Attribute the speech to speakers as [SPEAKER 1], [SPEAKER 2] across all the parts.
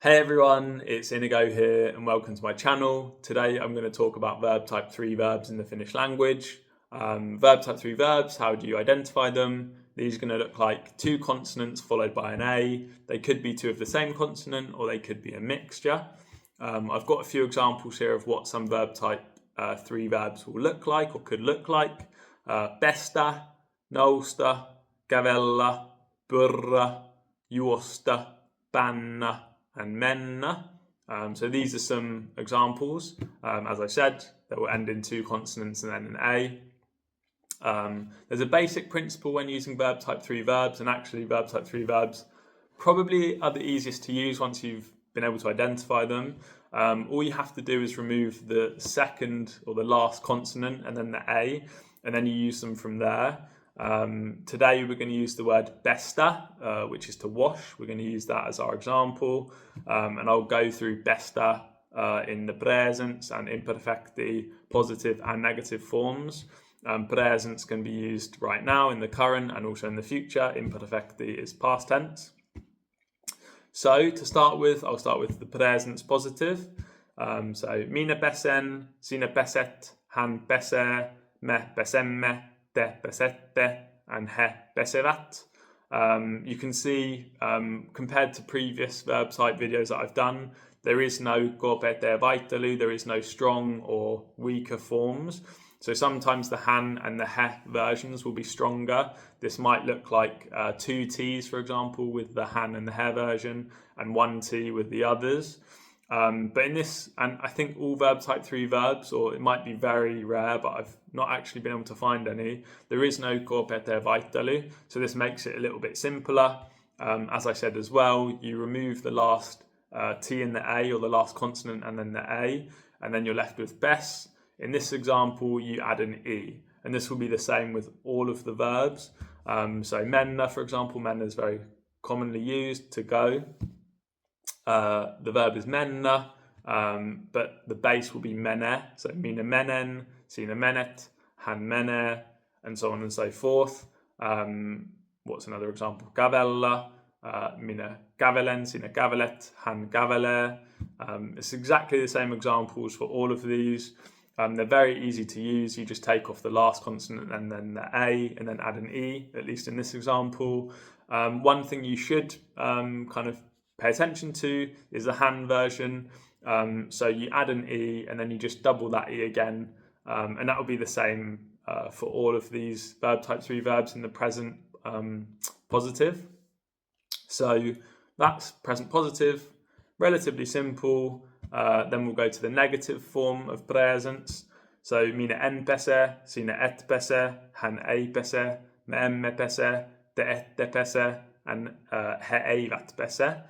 [SPEAKER 1] Hey everyone, it's Inigo here and welcome to my channel. Today I'm going to talk about verb type 3 verbs in the Finnish language. Verb type 3 verbs, how do you identify them? These are going to look like two consonants followed by an A. They could be two of the same consonant or they could be a mixture. I've got a few examples here of what some verb type 3 verbs will look like or could look like. Pestä, nousta, kävellä, purra, juosta, panna, and mennä. So these are some examples. As I said, they will end in two consonants and then an A. There's a basic principle when using verb type 3 verbs, and actually verb type 3 verbs probably are the easiest to use once you've been able to identify them. All you have to do is remove the second or the last consonant and then the A, and then you use them from there. Today we're going to use the word pestä, which is to wash. We're going to use that as our example, and I'll go through pestä in the present and imperfecti, positive and negative forms. Present can be used right now in the current and also in the future. Imperfecti is past tense. So to start with, I'll start with the present positive. So minä pesen, sinä peset, hän pesee, me pesemme, te pesette, and he pesevät. You can see, compared to previous verb type videos that I've done, there is no korpete vaihtelu, there is no strong or weaker forms. So sometimes the han and the he versions will be stronger. This might look like two T's, for example, with the han and the he version, and one T with the others. But in this, and I think all verb type 3 verbs, or it might be very rare, but I've not actually been able to find any, there is no korpete vaihtelu, so this makes it a little bit simpler. As I said as well, you remove the last T in the A, or the last consonant and then the A, and then you're left with pes. In this example, you add an E, and this will be the same with all of the verbs. So mennä, for example, mennä is very commonly used, to go. The verb is mennä, but the base will be mene. So minä menen, sinä menet, hän menee, and so on and so forth. What's another example? Kävellä, minä kävelen, sinä kävelet, hän kävelee. It's exactly the same examples for all of these. They're very easy to use. You just take off the last consonant and then the A and then add an E, at least in this example. One thing you should kind of pay attention to is the han version. So you add an E and then you just double that E again. And that will be the same for all of these verb type 3 verbs in the present positive. So that's present positive, relatively simple. Then we'll go to the negative form of presence. So minä en pese, sinä et pese, hän ei pese, me emme pese, te ette pese, and he eivät pese.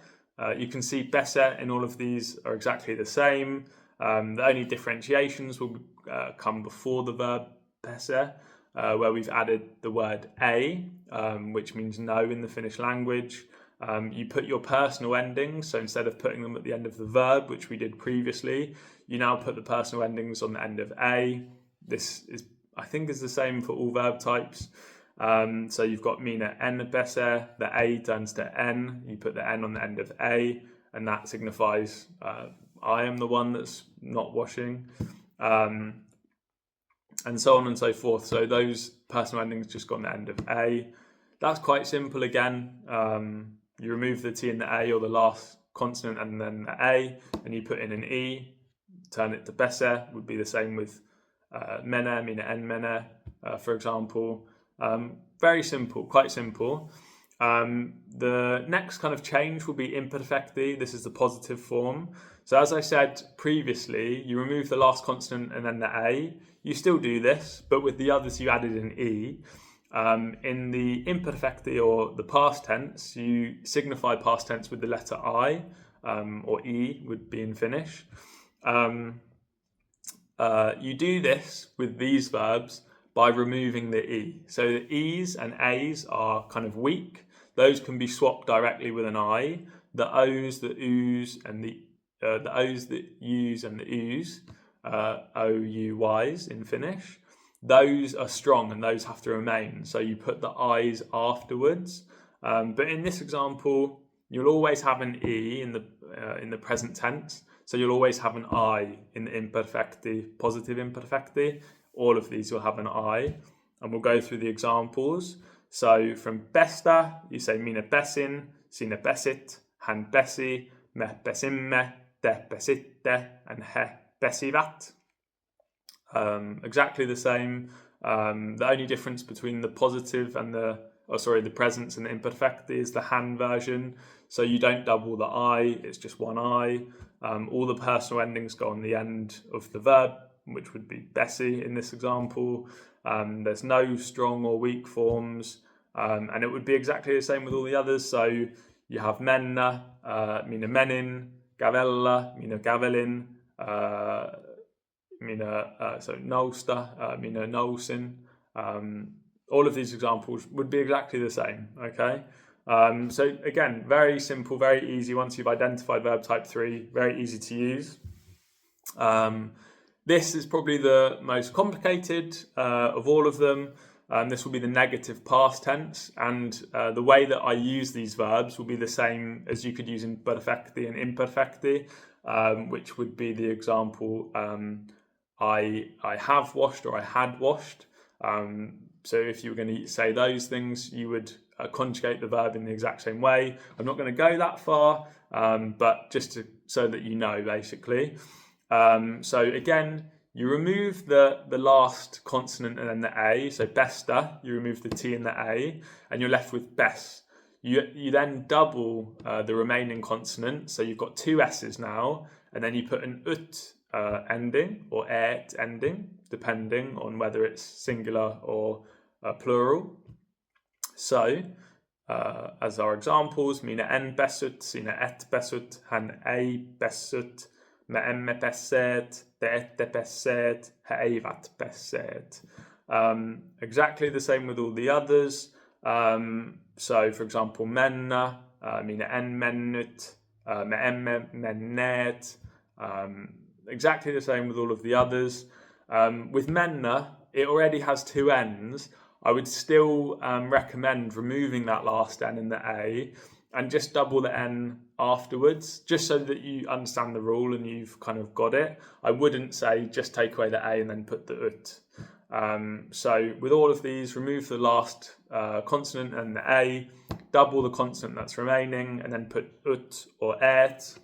[SPEAKER 1] You can see pese in all of these are exactly the same. The only differentiations will come before the verb pese, where we've added the word a, which means no in the Finnish language. You put your personal endings, so instead of putting them at the end of the verb, which we did previously, you now put the personal endings on the end of a. This is, I think, is the same for all verb types. So you've got minä en pese, the a turns to n, you put the n on the end of a, and that signifies I am the one that's not washing, and so on and so forth. So those personal endings just got on the end of a. That's quite simple again. You remove the T in the A or the last consonant and then the A, and you put in an E, turn it to pese. Would be the same with mene, minä en mene, for example. Very simple, quite simple. The next kind of change will be imperfecti. This is the positive form. So as I said previously, you remove the last consonant and then the A. You still do this, but with the others you added an E. In the imperfecti, or the past tense, you signify past tense with the letter I, or E would be in Finnish. You do this with these verbs by removing the E. So the E's and A's are kind of weak. Those can be swapped directly with an I. The O's, the U's, and the O's, the U's, and the U's, O-U-Y's in Finnish. Those are strong and those have to remain. So you put the I's afterwards. But in this example, you'll always have an E in the present tense. So you'll always have an I in the imperfecti, positive imperfecti. All of these will have an I. And we'll go through the examples. So from besta, you say mina besin, sina besit, han besi, me besimme, te besitte, and he besivat. Exactly the same. The only difference between the positive and the presence and the imperfecti is the han version. So you don't double the I, it's just one I. All the personal endings go on the end of the verb, which would be besi in this example. There's no strong or weak forms, and it would be exactly the same with all the others. So you have menna, mina menin, gavella, mina gavelin, so nosta, mina nosin. All of these examples would be exactly the same, okay? So again, very simple, very easy. Once you've identified verb type 3, very easy to use. This is probably the most complicated of all of them. This will be the negative past tense, and the way that I use these verbs will be the same as you could use in perfecti and imperfecti, which would be the example I have washed or I had washed. So if you were going to say those things, you would conjugate the verb in the exact same way. I'm not going to go that far, but just so that you know, basically. So again, you remove the last consonant and then the A. So besta, you remove the T and the A, and you're left with bes. You then double the remaining consonant. So you've got two S's now, and then you put an ut ending or et ending, depending on whether it's singular or plural. So, as our examples, mina en besut, sina et besut, han ei besut, me emme besset, te ette besset, he eivat besset. Exactly the same with all the others. So, for example, menna, mina en mennut, me emme mennet. Exactly the same with all of the others. With menna, it already has two N's. I would still recommend removing that last N in the A and just double the N afterwards, just so that you understand the rule and you've kind of got it. I wouldn't say just take away the A and then put the ut. So with all of these, remove the last consonant and the A, double the consonant that's remaining, and then put ut or et.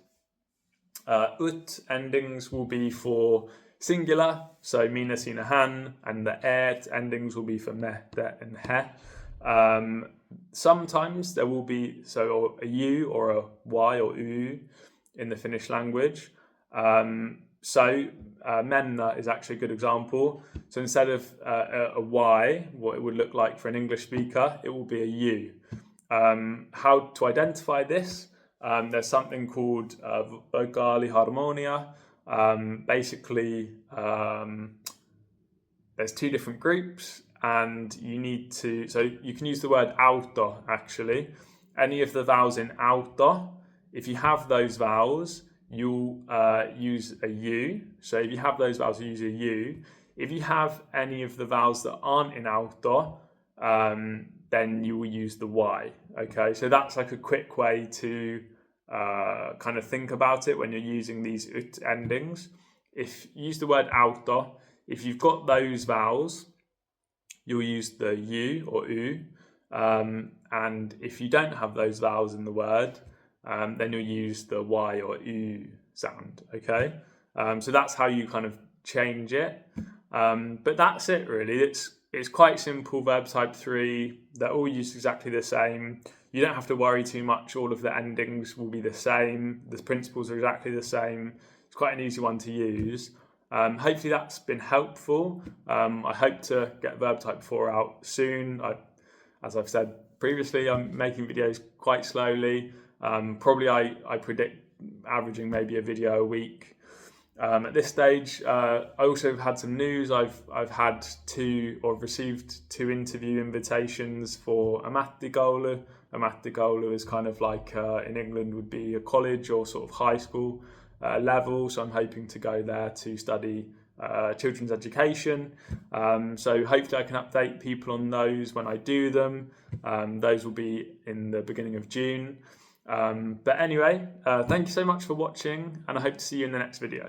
[SPEAKER 1] Ut endings will be for singular, so mina, sina, han, and the et endings will be for me, de, and he. Sometimes there will be a u or a y or u in the Finnish language. Menna is actually a good example. So instead of a y, what it would look like for an English speaker, it will be a u. How to identify this? There's something called vocali harmonia. Basically, there's two different groups, and you need to, so you can use the word auto actually. Any of the vowels in auto, if you have those vowels, you'll use a U. So if you have those vowels, you use a U. If you have any of the vowels that aren't in auto, then you will use the Y. Okay, so that's like a quick way to kind of think about it when you're using these ut endings. If you use the word auto, if you've got those vowels, you'll use the U or U. And if you don't have those vowels in the word, then you'll use the Y or U sound, okay? So that's how you kind of change it. But that's it really. It's quite simple, verb type 3. They're all used exactly the same. You don't have to worry too much. All of the endings will be the same. The principles are exactly the same. It's quite an easy one to use. Hopefully that's been helpful. I hope to get verb type 4 out soon. As I've said previously, I'm making videos quite slowly. Probably I predict averaging maybe a video a week. At this stage, I also have had some news. I've had received 2 interview invitations for ammattikoulu. Ammattikoulu is kind of like in England would be a college or sort of high school level. So I'm hoping to go there to study children's education. So hopefully I can update people on those when I do them. Those will be in the beginning of June. But anyway, thank you so much for watching, and I hope to see you in the next video.